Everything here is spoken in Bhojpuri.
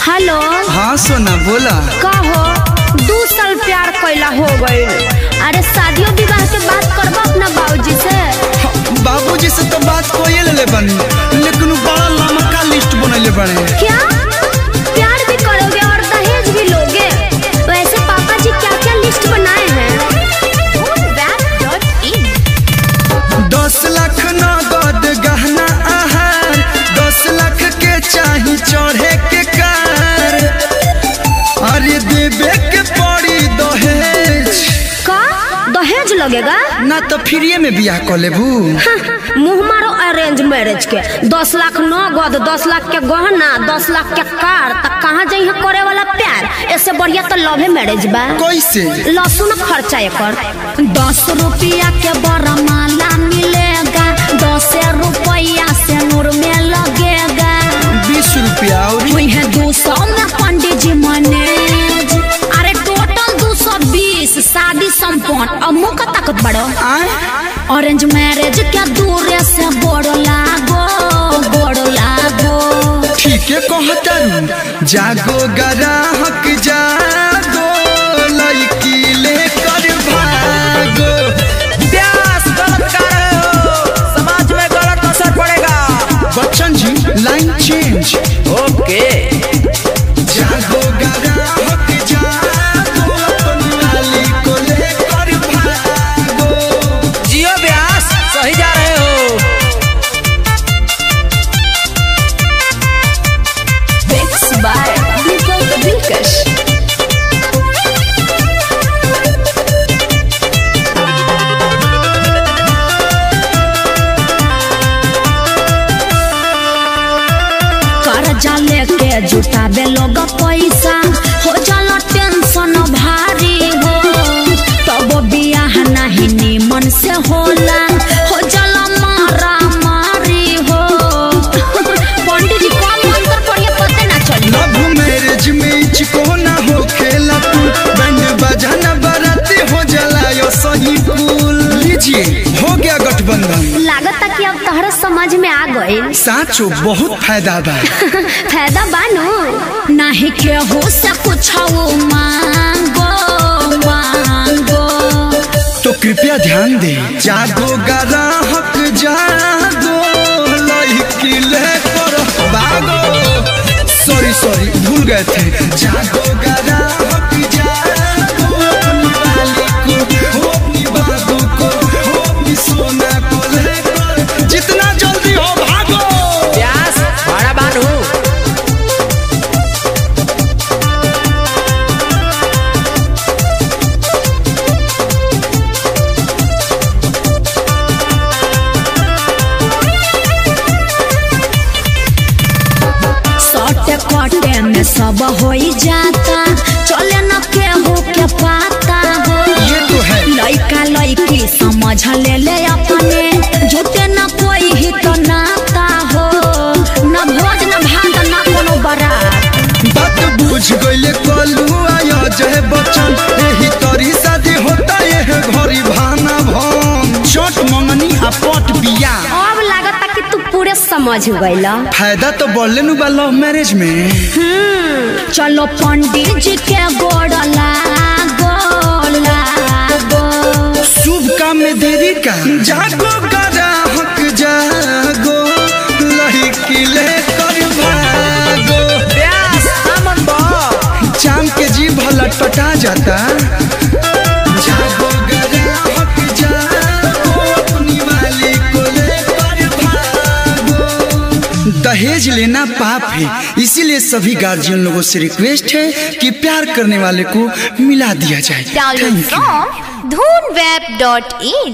हेलो। हाँ सोना बोला। का हो 2 साल प्यार कैला हो गए। अरे शादियों विवाह के बात करबा अपना बाबूजी से। बाबूजी से तो बात कोई ले बनी, लेकिन बड़ा लंबा लिस्ट बनले बने। क्या प्यार भी करोगे और दहेज भी लोगे? वैसे पापा जी क्या क्या लिस्ट बनाए हैं? 10 लाख नगद गहना आहार, 10 लाख के चाही चढ़े के कार, अरे देवे के पड़ी दहेज। का दहेज लगेगा? ना तो फ्री में बियाह कर लेबू। मुँह मारो अरेंज मैरिज के। 10 लाख नगद, 10 लाख के गहना, 10 लाख के कार, तक कहाँ जाइए करे वाला प्यार? ऐसे बढ़िया तो लव मैरिज बा। कैसे? लहसुन खर्चा एकर 10 रुपया के बड़ा माला मिलेगा, 10 रुपया से नूर में लगेगा, 20 रुपया और 200 में पंडित जी मैनेज। अरे टोटल 220 शादी संपन्न। अब मुँह का ताकत बढ़ो। ऑरेंज मैरिज क्या दूर से बड़ो लागो, बड़ो लागो। ठीक है कहता जागो ग्राहक जागो, लड़की लेकर भागो। प्यास गलत कर रहे हो, समाज में गलत असर पड़ेगा। Bachchan ji line change. ओके। जागो ग्राहक जागो, अपनी वाली को लेकर भागो। जियो व्यास सही जा रहे हो। Mixed by Deepak Dilkash। कर्जा लेके जुटाबे लोग पैसा, हो जाला टेंशन भारी हो, तब बियाह नहीं निमन से होला, हो जाला मारा मारी हो। पंडित जी कौन मंत्र पढ़िए पता ना चली। लव मैरिज में चिको ना हो खेला तू, बैंड बजाना बाराती हो जाला यो सही कुल। लीजिए हो गया गठबंधन। लागत कि अब तहरा समझ में आ गई। साचो बहुत फायदा बा। फायदा बानो नहीं केहू से कुछ मांगो मांगो। तो कृपया ध्यान दे। जागो ग्राहक जागो, लड़की लेकर भागो। सॉरी भूल गए थे। जागो ग्राहक जागो, अपनी वाली को हो, अपनी बाबू को हो, अपनी सोना को लेकर जितना जल्दी हो भागो। प्यास बड़ा बानू। सटे कटे में सब हो जाता, चले न केहू के पाता हो। ये तो है। लड़का लड़की समझ ले अपने, झूठे न कोई ही तो नाता हो, न भोज न भात न कोनो बारात। बात बुझ गईले कलू आया जय बच्चन, यही तरी शादी होता ये घरी भाना भन। चोट मंगनी आ पट बिया। अब लागता कि तू पूरे समझ गईला। फायदा तो बढ़ले नु बा लव मैरिज में। चलो पंडित जी के गोड़ लागो लागो। शुभ काम में देरी का। जागो ग्राहक जागो, लड़की लेकर भागो। प्यास आमन बा। चाम के जी भला टटा जाता। जागो ग्राहक जागो, अपनी वाली को लेकर भागो। दहेज लेना पाप है, इसीलिए सभी गार्जियन लोगों से रिक्वेस्ट है कि प्यार करने वाले को मिला दिया जाए। Download from dhoonweb.in